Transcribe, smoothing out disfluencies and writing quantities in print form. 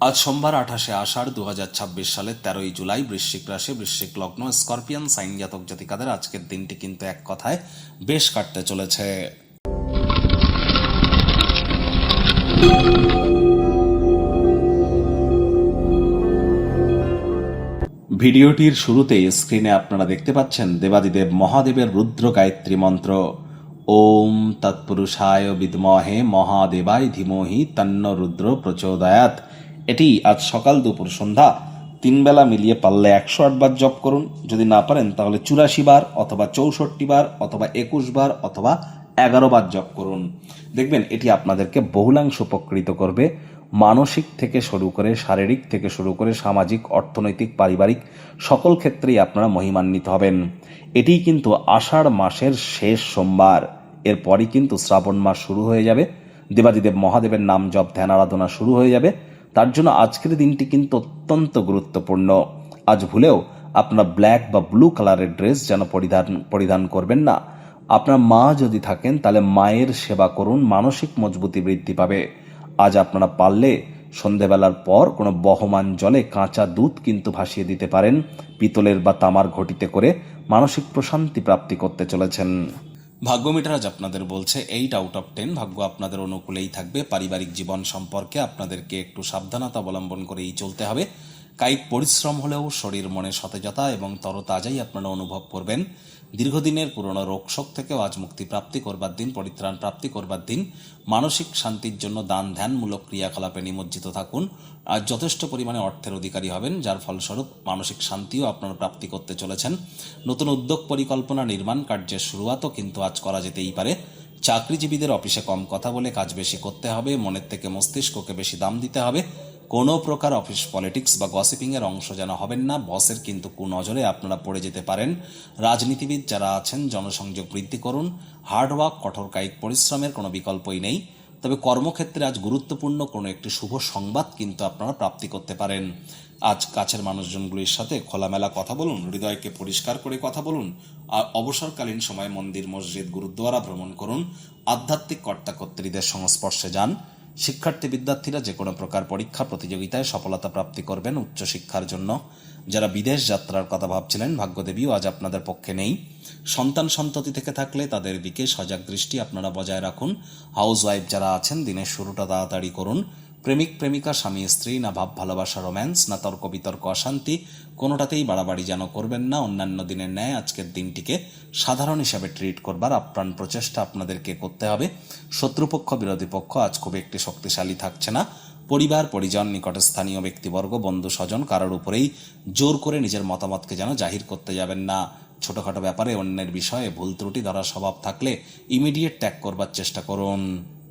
আজ সোমবার 28শে আষাঢ় 2026 সালের 13ই জুলাই। বৃশ্চিক রাশি, বৃশ্চিক লগ্ন, স্করপিয়ান সাইন জাতক জাতিকাদের আজকের দিনটি কিন্তু এক কথায় বেশ কাটতে চলেছে। ভিডিওটির শুরুতেই স্ক্রিনে আপনারা দেখতে পাচ্ছেন দেবাদিদেব মহাদেবের রুদ্র গায়ত্রী মন্ত্র। ওম তৎপুরুষায় বিদ্মহে মহাদেবায় ধীমহি তন্ন রুদ্র প্রচোদয়াৎ। এটি আজ সকাল দুপুর সন্ধ্যা 3 বেলা মিলিয়ে পারলে 108 বার জপ করুন। যদি না পারেন তাহলে 84 বার অথবা 64 বার অথবা 21 বার অথবা 11 বার জপ করুন। দেখবেন এটি আপনাদেরকে বহুলাংশ উপকৃত করবে। মানসিক থেকে শুরু করে শারীরিক থেকে শুরু করে সামাজিক, অর্থনৈতিক, পারিবারিক সকল ক্ষেত্রেই আপনারা মহিমান্বিত হবেন। এটিই কিন্তু আষাঢ় মাসের শেষ সোমবার। এরপরই কিন্তু শ্রাবণ মাস শুরু হয়ে যাবে। দেবাদিদেব মহাদেবের নাম জপ ধ্যান আরাধনা শুরু হয়ে যাবে। তার জন্য আজকের দিনটি কিন্তু অত্যন্ত গুরুত্বপূর্ণ। আজ ভুলেও আপনারা ব্ল্যাক বা ব্লু কালারের ড্রেস যেন পরিধান করবেন না। আপনার মা যদি থাকেন তাহলে মায়ের সেবা করুন, মানসিক মজবুতি বৃদ্ধি পাবে। আজ আপনারা পারলে সন্ধেবেলার পর কোনো বহমান জলে কাঁচা দুধ কিন্তু ভাসিয়ে দিতে পারেন। পিতলের বা তামার ঘটিতে করে মানসিক প্রশান্তি প্রাপ্তি করতে চলেছেন। ভাগ্য মিটার আজ আপনাদের বলছে 8/10। ভাগ্য আপনাদের অনুকূলেই থাকবে। পারিবারিক জীবন সম্পর্কে আপনাদেরকে একটু সাবধানতা অবলম্বন করেই চলতে হবে। কায়িক পরিশ্রম হলেও শরীর মনে সতেজতা এবং তরতাজাই আপনারা অনুভব করবেন। দীর্ঘদিনের পুরনো রোগশোক থেকেও আজ মুক্তি প্রাপ্তি করবার দিন, পরিত্রাণ প্রাপ্তি করবার দিন। মানসিক শান্তির জন্য দান ধ্যানমূলক ক্রিয়াকলাপে নিমজ্জিত থাকুন। আজ যথেষ্ট পরিমাণে অর্থের অধিকারী হবেন, যার ফলস্বরূপ মানসিক শান্তিও আপনারা প্রাপ্তি করতে চলেছেন। নতুন উদ্যোগ পরিকল্পনা নির্মাণ কার্যের শুরুয়াতও কিন্তু আজ করা যেতেই পারে। চাকরিজীবীদের অফিসে কম কথা বলে কাজ বেশি করতে হবে। মনের থেকে মস্তিষ্ককে বেশি দাম দিতে হবে। কোনো প্রকার অফিস পলিটিক্স বা গসিপিংয়ের অংশ যেন হবেন না। বসের কিন্তু কুনজরে আপনারা পড়ে যেতে পারেন। রাজনীতিবিদ যারা আছেন জনসংযোগ বৃদ্ধি করুন। হার্ডওয়ার্ক, কঠোর কায়িক পরিশ্রমের কোনো বিকল্পই নেই। তবে কর্মক্ষেত্রে আজ গুরুত্বপূর্ণ কোনো একটি শুভ সংবাদ কিন্তু আপনারা প্রাপ্তি করতে পারেন। আজ কাছের মানুষজনগুলির সাথে খোলামেলা কথা বলুন, হৃদয়কে পরিষ্কার করে কথা বলুন। আর অবসরকালীন সময় মন্দির, মসজিদ, গুরুদ্বারা ভ্রমণ করুন। আধ্যাত্মিক কর্তাকর্ত্রীদের সংস্পর্শে যান। শিক্ষার্থী বিদ্যার্থীরা যে কোনো প্রকার পরীক্ষা প্রতিযোগিতায় সফলতা প্রাপ্তি করবেন উচ্চশিক্ষার জন্য। যারা বিদেশ যাত্রার কথা ভাবছিলেন, ভাগ্যদেবীও আজ আপনাদের পক্ষে নেই। সন্তান সন্ততি থেকে থাকলে তাদের দিকে সজাগ দৃষ্টি আপনারা বজায় রাখুন। হাউস ওয়াইফ যারা আছেন দিনের শুরুটা তাড়াতাড়ি করুন। প্রেমিক প্রেমিকা, স্বামী স্ত্রী, না ভাব ভালোবাসা রোম্যান্স, না তর্ক বিতর্ক অশান্তি, কোনোটাতেই বাড়াবাড়ি যেন করবেন না। অন্যান্য দিনের ন্যায় আজকের দিনটিকে সাধারণ হিসাবে ট্রিট করবার আপ্রাণ প্রচেষ্টা আপনাদেরকে করতে হবে। শত্রুপক্ষ, বিরোধী পক্ষ আজ খুব একটি শক্তিশালী থাকছে না। পরিবার, পরিজন, নিকটে স্থানীয় ব্যক্তিবর্গ, বন্ধু স্বজন কারোর উপরেই জোর করে নিজের মতামতকে যেন জাহির করতে যাবেন না। ছোটখাটো ব্যাপারে অন্যের বিষয়ে ভুল ত্রুটি ধরার স্বভাব থাকলে ইমিডিয়েট ত্যাগ করবার চেষ্টা করুন।